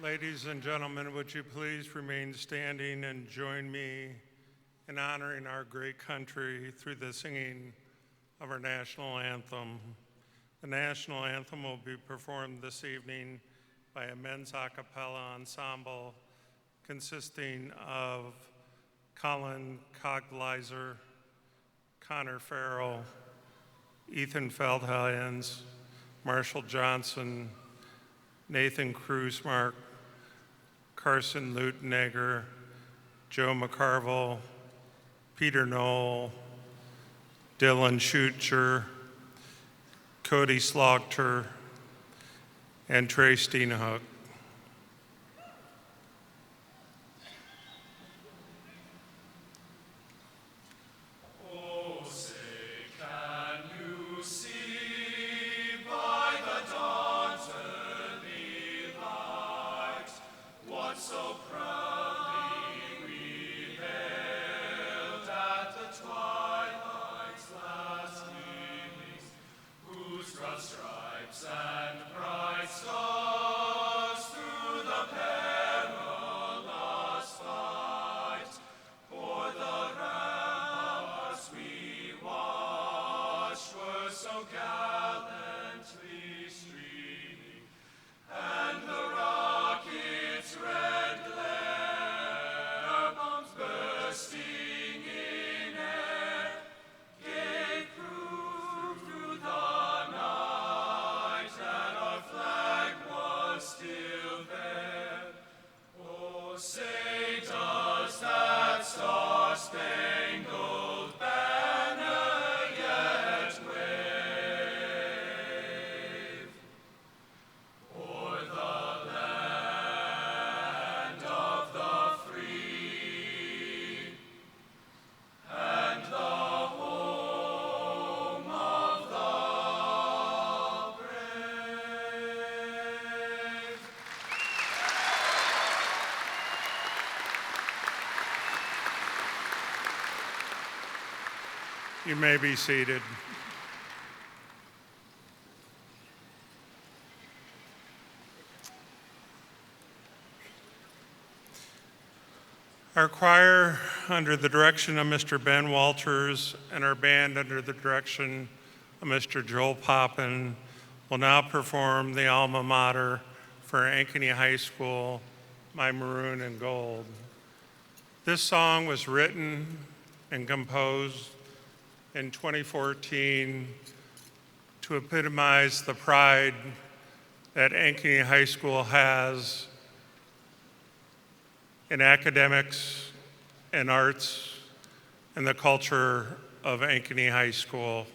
Ladies and gentlemen, would you please remain standing and join me in honoring our great country through the singing of our national anthem. The national anthem will be performed this evening by a men's a cappella ensemble consisting of Colin Coglizer, Connor Farrell, Ethan Feldhans, Marshall Johnson, Nathan Krusmark, Carson Lutnegger, Joe McCarville, Peter Knoll, Dylan Schutzer, Cody Slogter, and Trey Steenhook. You may be seated. Our choir, under the direction of Mr. Ben Walters, and our band under the direction of Mr. Joel Poppin, will now perform the Alma Mater for Ankeny High School, My Maroon and Gold. This song was written and composed in 2014 to epitomize the pride that Ankeny High School has in academics and arts and the culture of Ankeny High School.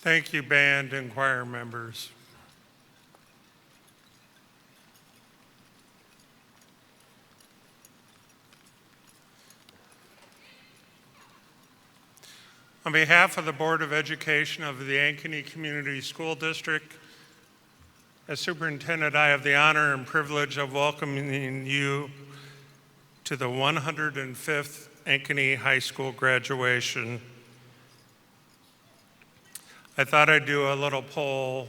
Thank you, band and choir members. On behalf of the Board of Education of the Ankeny Community School District, as superintendent, I have the honor and privilege of welcoming you to the 105th Ankeny High School graduation. I thought I'd do a little poll.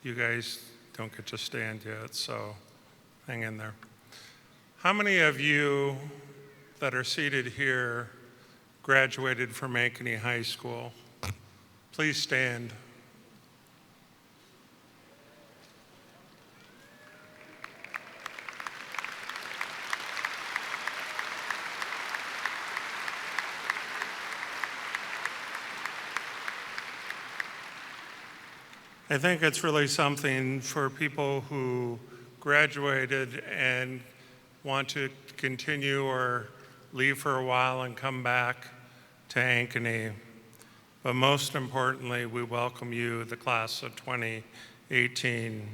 You guys don't get to stand yet, so hang in there. How many of you that are seated here graduated from Ankeny High School? Please stand. I think it's really something for people who graduated and want to continue or leave for a while and come back to Ankeny. But most importantly, we welcome you, the class of 2018.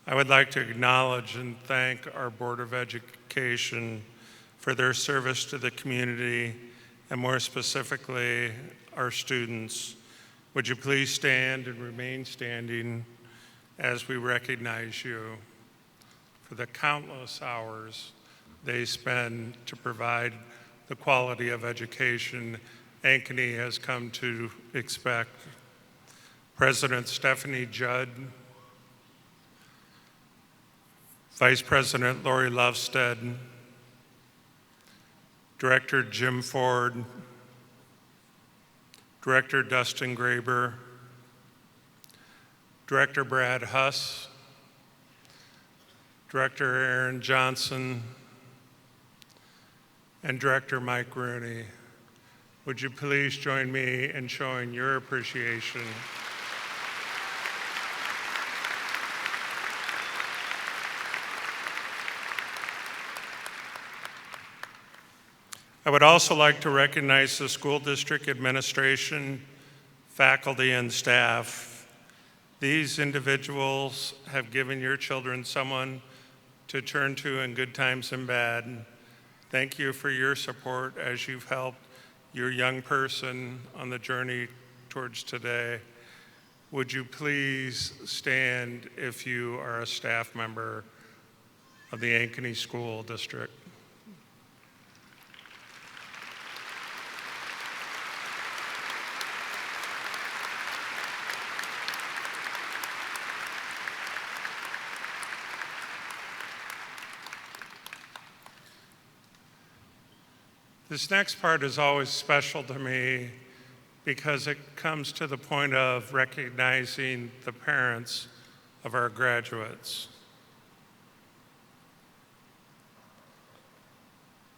I would like to acknowledge and thank our Board of Education for their service to the community, and more specifically, our students. Would you please stand and remain standing as we recognize you for the countless hours they spend to provide the quality of education Ankeny has come to expect. President Stephanie Judd, Vice President Lori Lovestead, Director Jim Ford, Director Dustin Graber, Director Brad Huss, Director Aaron Johnson, and Director Mike Rooney. Would you please join me in showing your appreciation? I would also like to recognize the school district administration, faculty, and staff. These individuals have given your children someone to turn to in good times and bad. Thank you for your support as you've helped your young person on the journey towards today. Would you please stand if you are a staff member of the Ankeny School District? This next part is always special to me because it comes to the point of recognizing the parents of our graduates.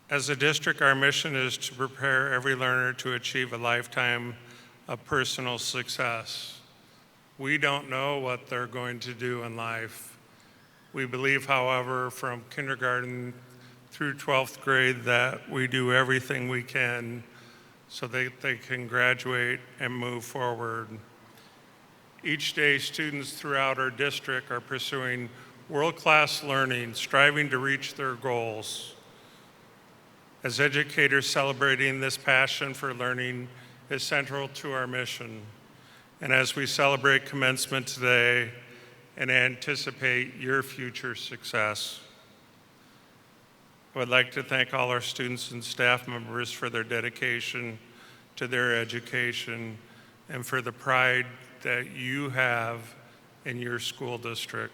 As a district, our mission is to prepare every learner to achieve a lifetime of personal success. We don't know what they're going to do in life. We believe, however, from kindergarten through 12th grade that we do everything we can so that they can graduate and move forward. Each day, students throughout our district are pursuing world-class learning, striving to reach their goals. As educators, celebrating this passion for learning is central to our mission. And as we celebrate commencement today and anticipate your future success, I would like to thank all our students and staff members for their dedication to their education and for the pride that you have in your school district.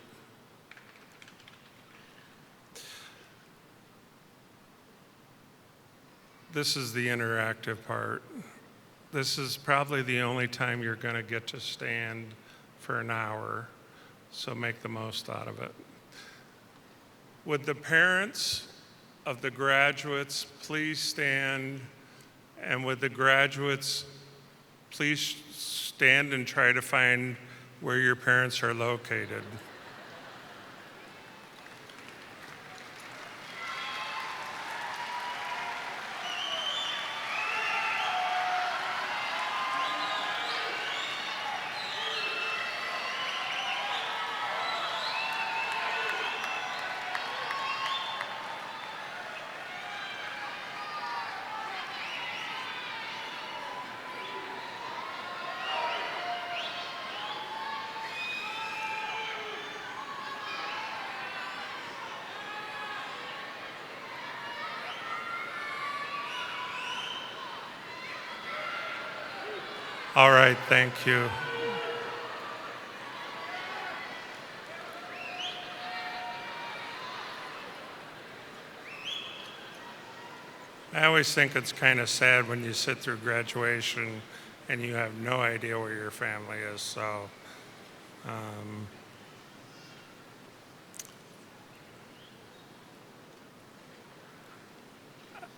This is the interactive part. This is probably the only time you're going to get to stand for an hour, so make the most out of it. Would the parents of the graduates please stand, and would the graduates please stand and try to find where your parents are located? All right, thank you. I always think it's kind of sad when you sit through graduation and you have no idea where your family is. So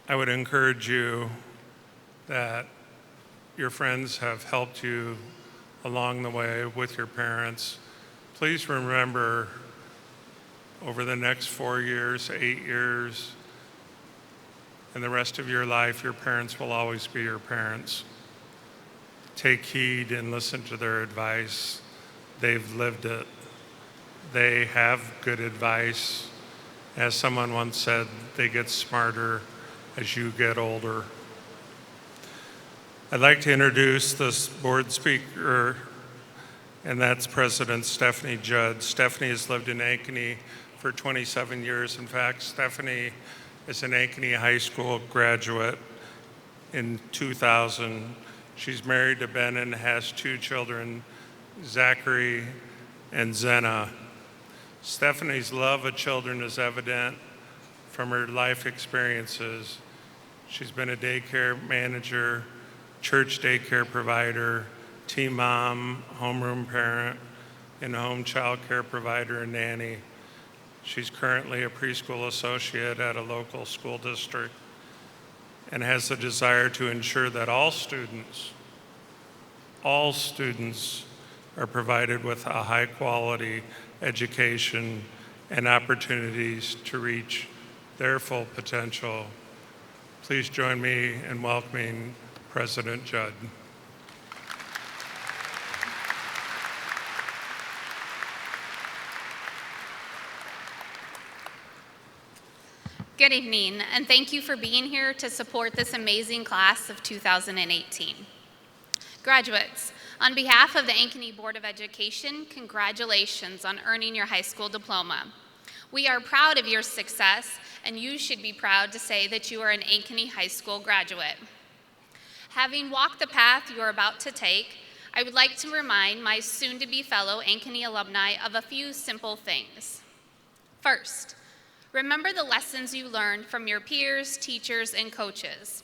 I would encourage you that your friends have helped you along the way with your parents. Please remember over the next 4 years, 8 years, and the rest of your life, your parents will always be your parents. Take heed and listen to their advice. They've lived it. They have good advice. As someone once said, they get smarter as you get older. I'd like to introduce this board speaker, and that's President Stephanie Judd. Stephanie has lived in Ankeny for 27 years. In fact, Stephanie is an Ankeny High School graduate in 2000. She's married to Ben and has 2 children, Zachary and Zena. Stephanie's love of children is evident from her life experiences. She's been a daycare manager, church daycare provider, teen mom, homeroom parent, in-home child care provider and nanny. She's currently a preschool associate at a local school district and has the desire to ensure that all students are provided with a high-quality education and opportunities to reach their full potential. Please join me in welcoming President Judd. Good evening, and thank you for being here to support this amazing class of 2018. Graduates, on behalf of the Ankeny Board of Education, congratulations on earning your high school diploma. We are proud of your success, and you should be proud to say that you are an Ankeny High School graduate. Having walked the path you are about to take, I would like to remind my soon-to-be fellow Ankeny alumni of a few simple things. First, remember the lessons you learned from your peers, teachers, and coaches.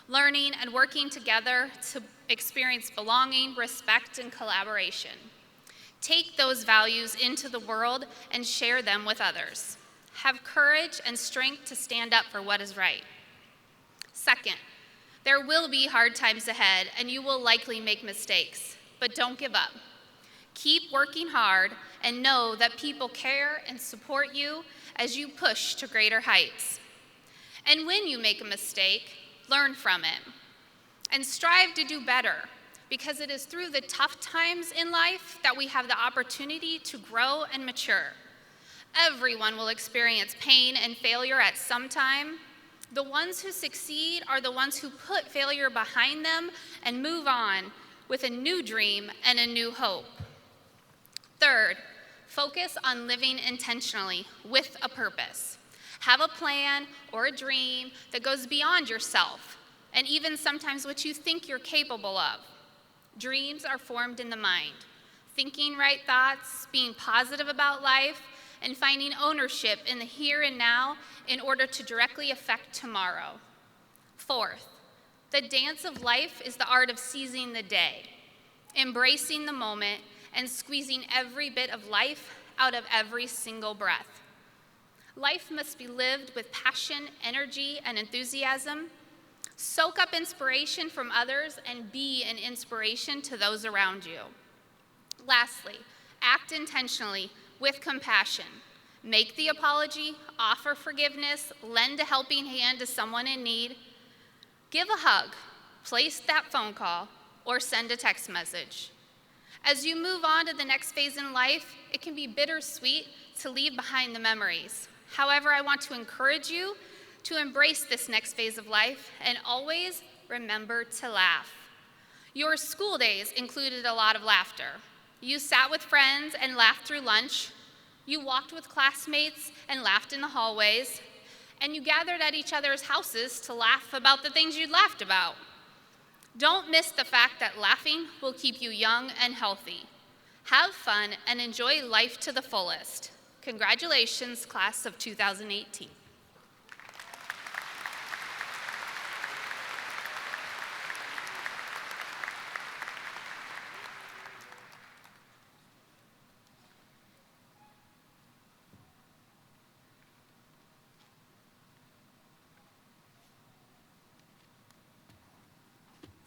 Learning and working together to experience belonging, respect, and collaboration. Take those values into the world and share them with others. Have courage and strength to stand up for what is right. Second, there will be hard times ahead and you will likely make mistakes, but don't give up. Keep working hard and know that people care and support you as you push to greater heights. And when you make a mistake, learn from it and strive to do better, because it is through the tough times in life that we have the opportunity to grow and mature. Everyone will experience pain and failure at some time. The ones who succeed are the ones who put failure behind them and move on with a new dream and a new hope. Third, focus on living intentionally with a purpose. Have a plan or a dream that goes beyond yourself and even sometimes what you think you're capable of. Dreams are formed in the mind. Thinking right thoughts, being positive about life, and finding ownership in the here and now in order to directly affect tomorrow. Fourth, the dance of life is the art of seizing the day, embracing the moment, and squeezing every bit of life out of every single breath. Life must be lived with passion, energy, and enthusiasm. Soak up inspiration from others and be an inspiration to those around you. Lastly, act intentionally with compassion. Make the apology, offer forgiveness, lend a helping hand to someone in need. Give a hug, place that phone call, or send a text message. As you move on to the next phase in life, it can be bittersweet to leave behind the memories. However, I want to encourage you to embrace this next phase of life and always remember to laugh. Your school days included a lot of laughter. You sat with friends and laughed through lunch. You walked with classmates and laughed in the hallways. And you gathered at each other's houses to laugh about the things you'd laughed about. Don't miss the fact that laughing will keep you young and healthy. Have fun and enjoy life to the fullest. Congratulations, class of 2018.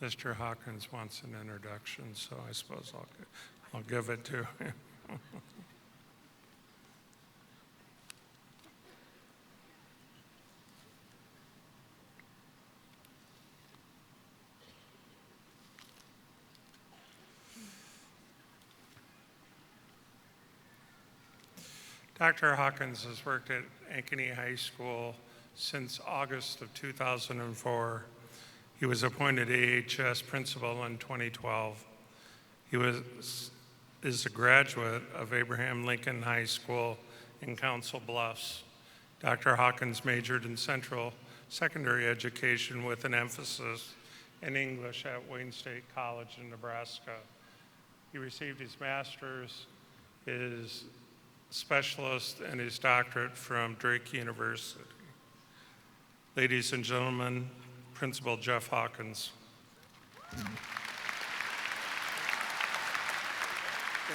Mr. Hawkins wants an introduction, so I suppose I'll give it to him. Dr. Hawkins has worked at Ankeny High School since August of 2004. He was appointed AHS principal in 2012. He is a graduate of Abraham Lincoln High School in Council Bluffs. Dr. Hawkins majored in Central Secondary Education with an emphasis in English at Wayne State College in Nebraska. He received his master's, his specialist, and his doctorate from Drake University. Ladies and gentlemen, Principal Jeff Hawkins. Thank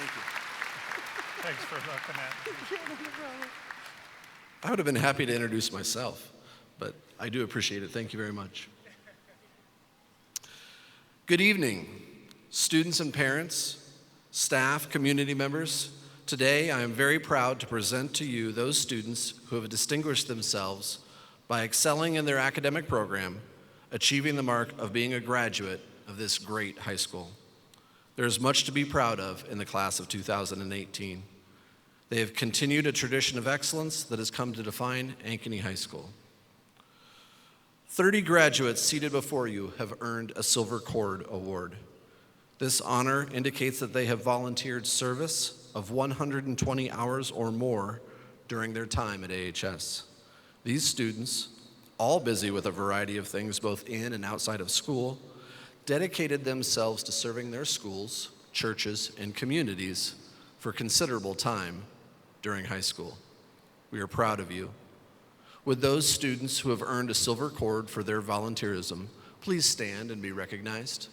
you. Thanks for looking at me. I would have been happy to introduce myself, but I do appreciate it. Thank you very much. Good evening, students and parents, staff, community members. Today, I am very proud to present to you those students who have distinguished themselves by excelling in their academic program, achieving the mark of being a graduate of this great high school. There is much to be proud of in the class of 2018. They have continued a tradition of excellence that has come to define Ankeny High School. 30 graduates seated before you have earned a Silver Cord Award. This honor indicates that they have volunteered service of 120 hours or more during their time at AHS. These students, all busy with a variety of things both in and outside of school, dedicated themselves to serving their schools, churches, and communities for considerable time during high school. We are proud of you. Would those students who have earned a silver cord for their volunteerism please stand and be recognized?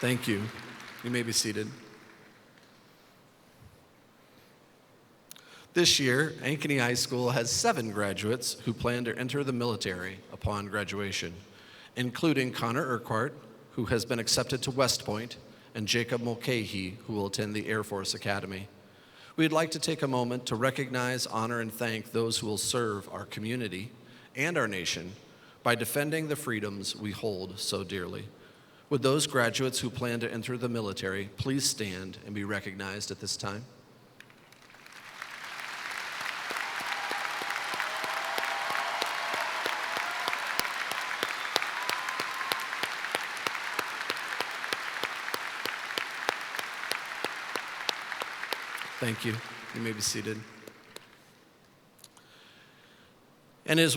Thank you. You may be seated. This year, Ankeny High School has 7 graduates who plan to enter the military upon graduation, including Connor Urquhart, who has been accepted to West Point, and Jacob Mulcahy, who will attend the Air Force Academy. We'd like to take a moment to recognize, honor, and thank those who will serve our community and our nation by defending the freedoms we hold so dearly. Would those graduates who plan to enter the military please stand and be recognized at this time? Thank you. You may be seated. And in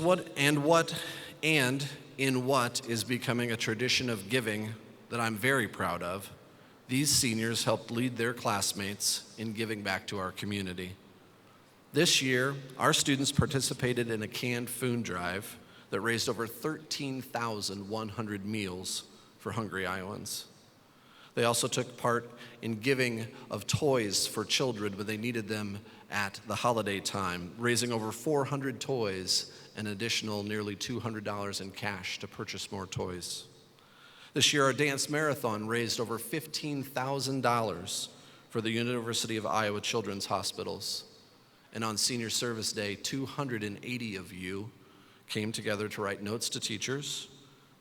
what is becoming a tradition of giving that I'm very proud of, these seniors helped lead their classmates in giving back to our community. This year, our students participated in a canned food drive that raised over 13,100 meals for hungry Iowans. They also took part in giving of toys for children when they needed them at the holiday time, raising over 400 toys and an additional nearly $200 in cash to purchase more toys. This year, our dance marathon raised over $15,000 for the University of Iowa Children's Hospitals. And on Senior Service Day, 280 of you came together to write notes to teachers,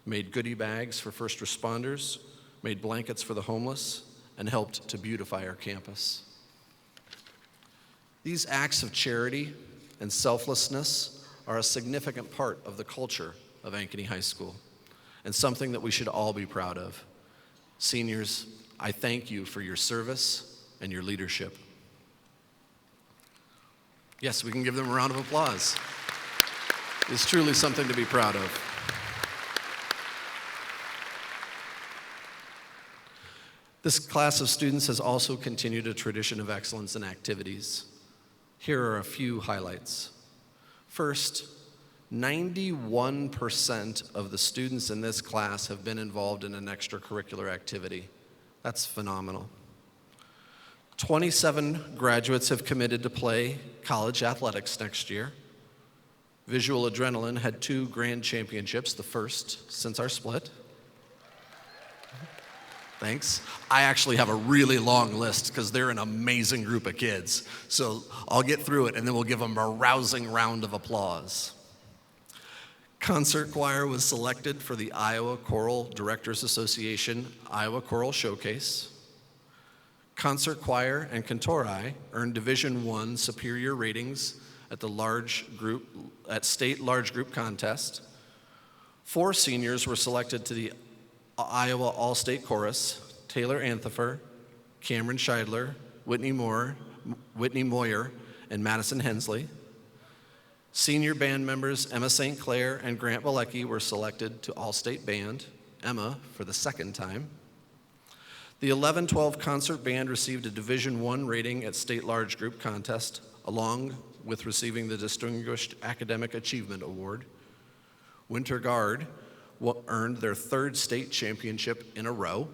made goodie bags for first responders, made blankets for the homeless, and helped to beautify our campus. These acts of charity and selflessness are a significant part of the culture of Ankeny High School and something that we should all be proud of. Seniors, I thank you for your service and your leadership. Yes, we can give them a round of applause. It's truly something to be proud of. This class of students has also continued a tradition of excellence in activities. Here are a few highlights. First, 91% of the students in this class have been involved in an extracurricular activity. That's phenomenal. 27 graduates have committed to play college athletics next year. Visual Adrenaline had 2 grand championships, the first since our split. Thanks. I actually have a really long list because they're an amazing group of kids. So I'll get through it and then we'll give them a rousing round of applause. Concert choir was selected for the Iowa Choral Directors Association Iowa Choral Showcase. Concert choir and cantori earned Division I superior ratings at state large group contest. 4 seniors were selected to the Iowa All-State Chorus: Taylor Anthifer, Cameron Scheidler, Whitney Moyer, and Madison Hensley. Senior band members Emma St. Clair and Grant Bilecki were selected to All-State Band, Emma for the 2nd time. The 11-12 concert band received a Division I rating at state large group contest, along with receiving the Distinguished Academic Achievement Award. Winter Guard earned their 3rd state championship in a row.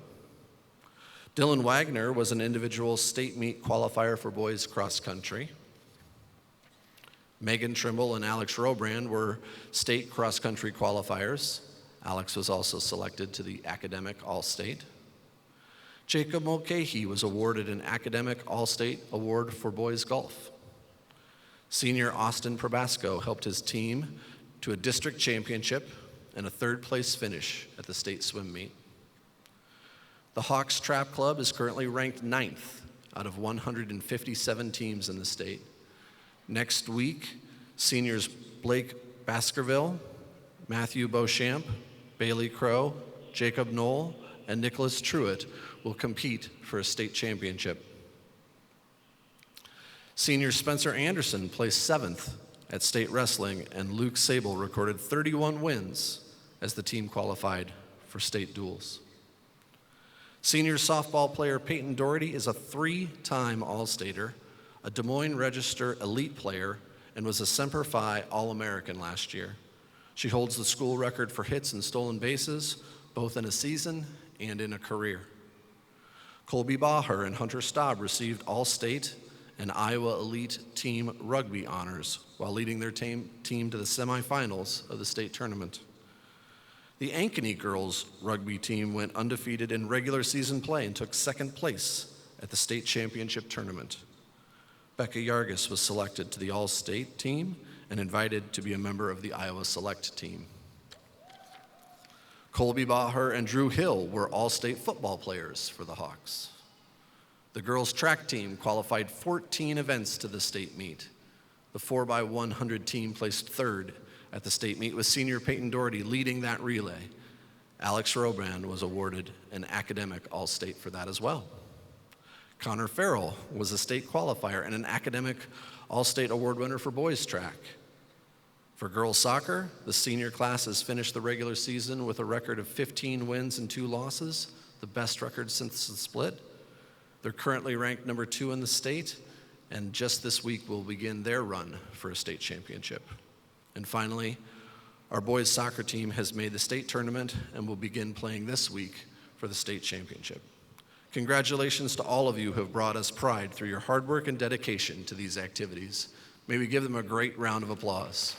Dylan Wagner was an individual state meet qualifier for boys cross country. Megan Trimble and Alex Robrand were state cross country qualifiers. Alex was also selected to the Academic All-State. Jacob Mulcahy was awarded an Academic All-State Award for boys golf. Senior Austin Probasco helped his team to a district championship and a 3rd place finish at the state swim meet. The Hawks Trap Club is currently ranked 9th out of 157 teams in the state. Next week, seniors Blake Baskerville, Matthew Beauchamp, Bailey Crow, Jacob Knoll, and Nicholas Truitt will compete for a state championship. Senior Spencer Anderson placed 7th at state wrestling, and Luke Sable recorded 31 wins as the team qualified for state duels. Senior softball player Peyton Dougherty is a 3-time All-Stater, a Des Moines Register elite player, and was a Semper Fi All-American last year. She holds the school record for hits and stolen bases, both in a season and in a career. Colby Baher and Hunter Staub received All-State and Iowa Elite Team Rugby honors while leading their team to the semifinals of the state tournament. The Ankeny girls rugby team went undefeated in regular season play and took 2nd place at the state championship tournament. Becca Yargis was selected to the All-State team and invited to be a member of the Iowa Select team. Colby Baher and Drew Hill were All-State football players for the Hawks. The girls' track team qualified 14 events to the state meet. The 4x100 team placed 3rd at the state meet, with senior Peyton Dougherty leading that relay. Alex Robrand was awarded an Academic All-State for that as well. Connor Farrell was a state qualifier and an Academic All-State Award winner for boys track. For girls soccer, the senior class has finished the regular season with a record of 15 wins and 2 losses, the best record since the split. They're currently ranked number 2 in the state, and just this week will begin their run for a state championship. And finally, our boys soccer team has made the state tournament and will begin playing this week for the state championship. Congratulations to all of you who have brought us pride through your hard work and dedication to these activities. May we give them a great round of applause.